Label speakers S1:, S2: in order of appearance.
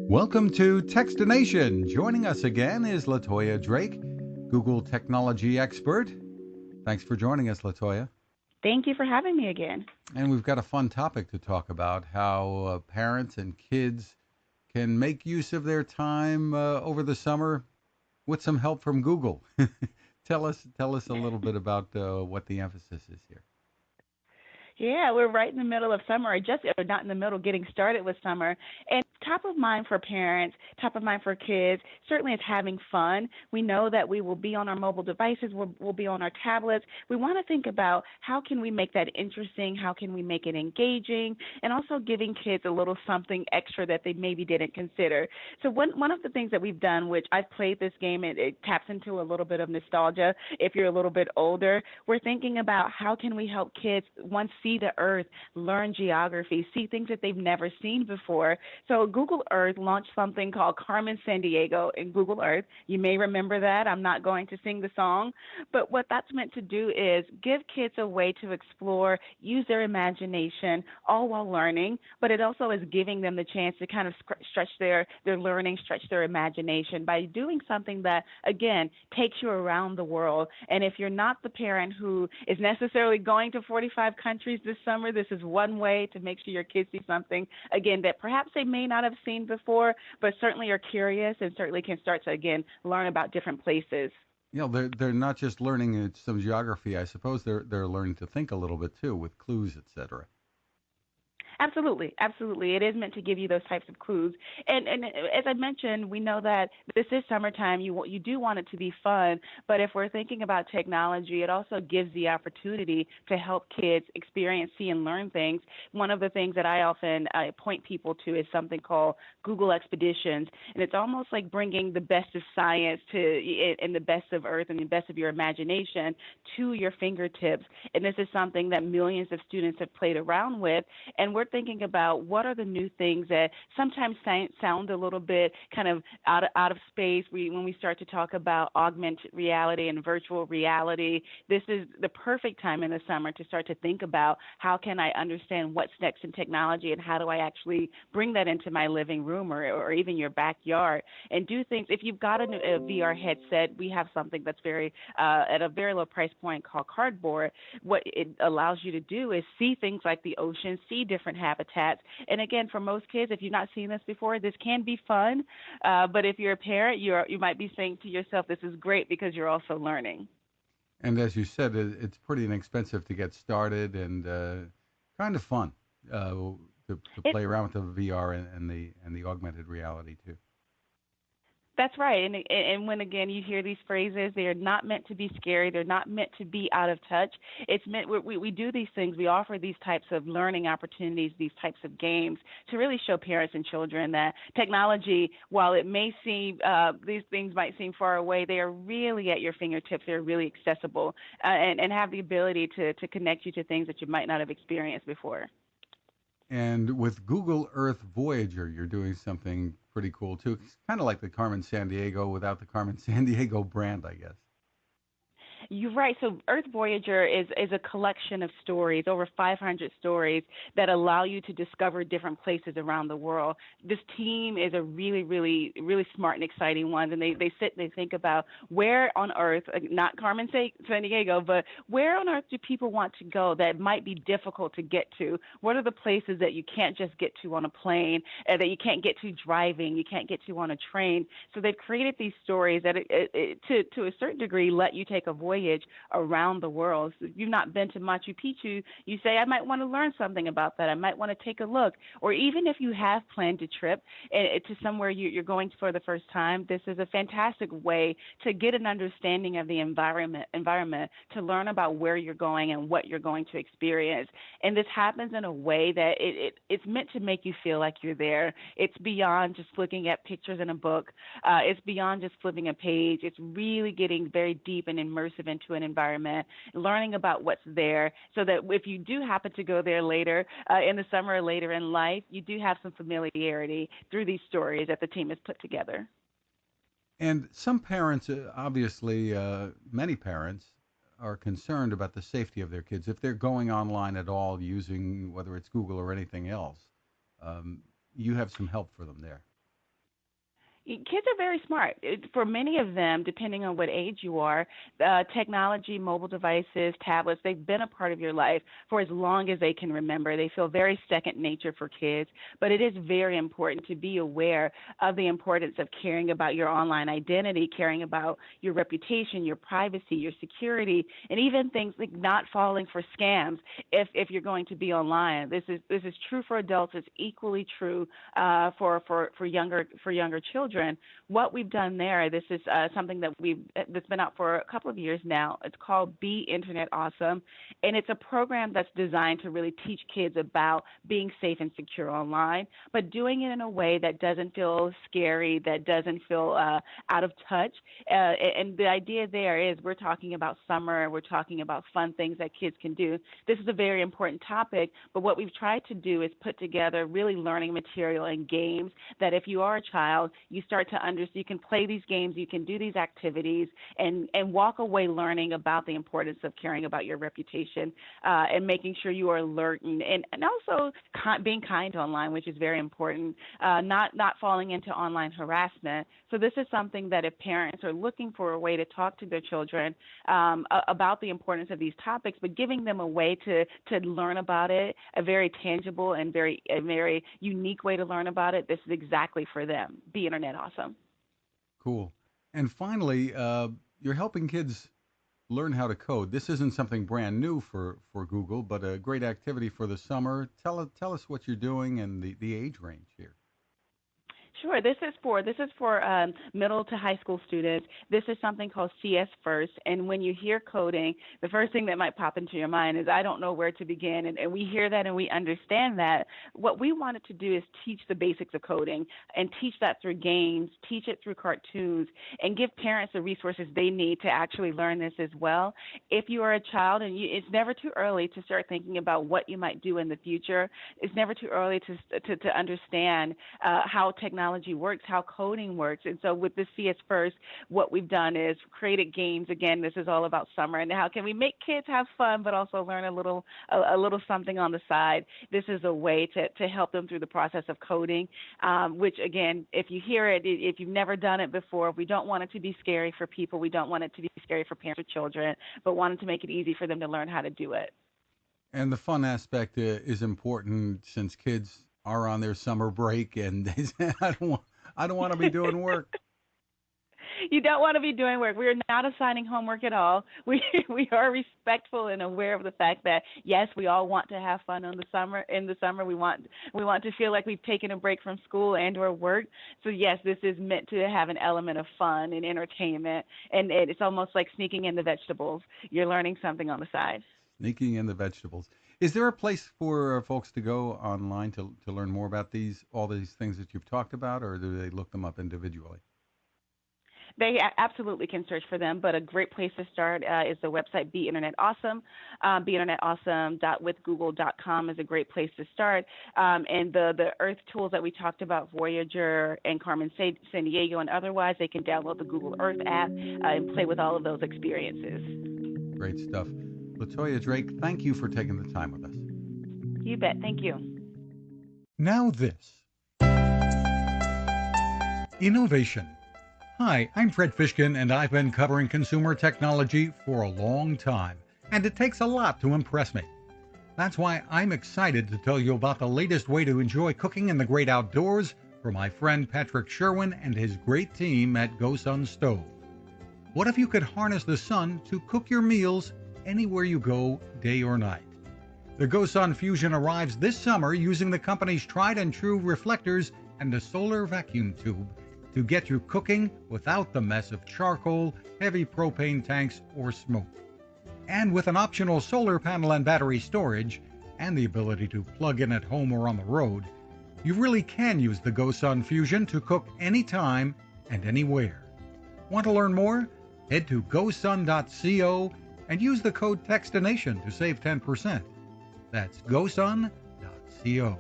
S1: Welcome to Techstination. Joining us again is LaToya Drake, Google technology expert. Thanks for joining us, LaToya.
S2: Thank you for having me again.
S1: And we've got a fun topic to talk about, how parents and kids can make use of their time over the summer with some help from Google. Tell us a little bit about what the emphasis is here.
S2: Yeah, we're right in the middle of summer, or not in the middle, getting started with summer. And top of mind for parents, top of mind for kids, certainly is having fun. We know that we will be on our mobile devices, we'll be on our tablets. We want to think about how can we make that interesting, how can we make it engaging, and also giving kids a little something extra that they maybe didn't consider. So one of the things that we've done, which I've played this game, it taps into a little bit of nostalgia. If you're a little bit older, we're thinking about how can we help kids once see the earth, learn geography, see things that they've never seen before. So Google Earth launched something called Carmen Sandiego in Google Earth. You may remember that. I'm not going to sing the song, but what that's meant to do is give kids a way to explore, use their imagination, all while learning, but it also is giving them the chance to kind of stretch their learning, stretch their imagination by doing something that, again, takes you around the world. And if you're not the parent who is necessarily going to 45 countries this summer, this is one way to make sure your kids see something, again, that perhaps they may not have seen before, but certainly are curious and certainly can start to, again, learn about different places.
S1: They're not just learning some geography. I suppose they're learning to think a little bit too, with clues, etc.
S2: Absolutely, absolutely. It is meant to give you those types of clues. And as I mentioned, we know that this is summertime. You do want it to be fun, but if we're thinking about technology, it also gives the opportunity to help kids experience, see, and learn things. One of the things that I often point people to is something called Google Expeditions, and it's almost like bringing the best of science to and the best of Earth and the best of your imagination to your fingertips. And this is something that millions of students have played around with, and we're thinking about what are the new things that sometimes sound a little bit kind of out of space. When we start to talk about augmented reality and virtual reality, this is the perfect time in the summer to start to think about how can I understand what's next in technology and how do I actually bring that into my living room or even your backyard and do things. If you've got a VR headset, we have something that's very at a very low price point called Cardboard. What it allows you to do is see things like the ocean, see different habitats. And again, for most kids, if you've not seen this before, this can be fun. But if you're a parent, you might be saying to yourself, "This is great," because you're also learning.
S1: And as you said, it's pretty inexpensive to get started and kind of fun to
S2: It
S1: play around with the VR and the augmented reality too.
S2: That's right. And when again you hear these phrases, they are not meant to be scary. They're not meant to be out of touch. It's meant we do these things. We offer these types of learning opportunities, these types of games to really show parents and children that technology, while it may seem these things might seem far away, they are really at your fingertips. They're really accessible and have the ability to connect you to things that you might not have experienced before.
S1: And with Google Earth Voyager, you're doing something pretty cool too. It's kind of like the Carmen Sandiego without the Carmen Sandiego brand, I guess.
S2: You're right. So Earth Voyager is a collection of stories, over 500 stories that allow you to discover different places around the world. This team is a really, really, really smart and exciting one, and they sit and they think about where on Earth, not San Diego, but where on Earth do people want to go that might be difficult to get to? What are the places that you can't just get to on a plane, that you can't get to driving, you can't get to on a train? So they've created these stories that, to a certain degree, let you take a voyage around the world. So if you've not been to Machu Picchu, you say, I might want to learn something about that. I might want to take a look. Or even if you have planned a trip to somewhere you're going for the first time, this is a fantastic way to get an understanding of the environment, to learn about where you're going and what you're going to experience. And this happens in a way that it's meant to make you feel like you're there. It's beyond just looking at pictures in a book. It's beyond just flipping a page. It's really getting very deep and immersive into an environment, learning about what's there, so that if you do happen to go there later in the summer or later in life, you do have some familiarity through these stories that the team has put together.
S1: And some parents, obviously, many parents are concerned about the safety of their kids if they're going online at all using whether it's Google or anything else. You have some help for them there.
S2: Kids are very smart. For many of them, depending on what age you are, technology, mobile devices, tablets, they've been a part of your life for as long as they can remember. They feel very second nature for kids, but it is very important to be aware of the importance of caring about your online identity, caring about your reputation, your privacy, your security, and even things like not falling for scams if you're going to be online. This is true for adults. It's equally true for younger children. What we've done there, this is something that's been out for a couple of years now. It's called Be Internet Awesome, and it's a program that's designed to really teach kids about being safe and secure online, but doing it in a way that doesn't feel scary, that doesn't feel out of touch. And the idea there is we're talking about summer, we're talking about fun things that kids can do. This is a very important topic, but what we've tried to do is put together really learning material and games that if you are a child, you start to understand. You can play these games, you can do these activities, and walk away learning about the importance of caring about your reputation and making sure you are alert and also being kind online, which is very important. Not falling into online harassment. So this is something that if parents are looking for a way to talk to their children about the importance of these topics, but giving them a way to learn about it, a very tangible and a very unique way to learn about it, this is exactly for them. Be Internet Awesome.
S1: Cool. And finally, you're helping kids learn how to code. This isn't something brand new for Google, but a great activity for the summer. Tell us what you're doing and the age range here.
S2: Sure. This is for middle to high school students. This is something called CS First. And when you hear coding, the first thing that might pop into your mind is I don't know where to begin. And we hear that and we understand that. What we wanted to do is teach the basics of coding and teach that through games, teach it through cartoons, and give parents the resources they need to actually learn this as well. If you are a child it's never too early to start thinking about what you might do in the future. It's never too early to understand how technology works, how coding works. And so with the CS First, what we've done is created games. Again, this is all about summer and how can we make kids have fun but also learn a little something on the side. This is a way to help them through the process of coding, which again, if you hear it, if you've never done it before, we don't want it to be scary for people. We don't want it to be scary for parents or children, but wanted to make it easy for them to learn how to do it.
S1: And the fun aspect is important since kids are on their summer break and they say, I don't want to be doing work.
S2: You don't want to be doing work. We are not assigning homework at all. We are respectful and aware of the fact that yes, we all want to have fun on the summer. In the summer, we want to feel like we've taken a break from school and or work. So yes, this is meant to have an element of fun and entertainment, and it's almost like sneaking in the vegetables. You're learning something on the side.
S1: Sneaking in the vegetables. Is there a place for folks to go online to learn more about all these things that you've talked about, or do they look them up individually?
S2: They absolutely can search for them, but a great place to start is the website Be Internet Awesome. BeInternetAwesome.withgoogle.com is a great place to start. And the Earth tools that we talked about, Voyager and Carmen San Diego and otherwise, they can download the Google Earth app and play with all of those experiences.
S1: Great stuff. LaToya Drake, thank you for taking the time with us.
S2: You bet. Thank you.
S1: Now this. Innovation. Hi, I'm Fred Fishkin, and I've been covering consumer technology for a long time, and it takes a lot to impress me. That's why I'm excited to tell you about the latest way to enjoy cooking in the great outdoors from my friend Patrick Sherwin and his great team at GoSun Stove. What if you could harness the sun to cook your meals anywhere you go, day or night? The GoSun Fusion arrives this summer using the company's tried and true reflectors and a solar vacuum tube to get you cooking without the mess of charcoal, heavy propane tanks, or smoke. And with an optional solar panel and battery storage, and the ability to plug in at home or on the road, you really can use the GoSun Fusion to cook anytime and anywhere. Want to learn more? Head to gosun.co and use the code TEXTINATION to save 10%. That's gosun.co.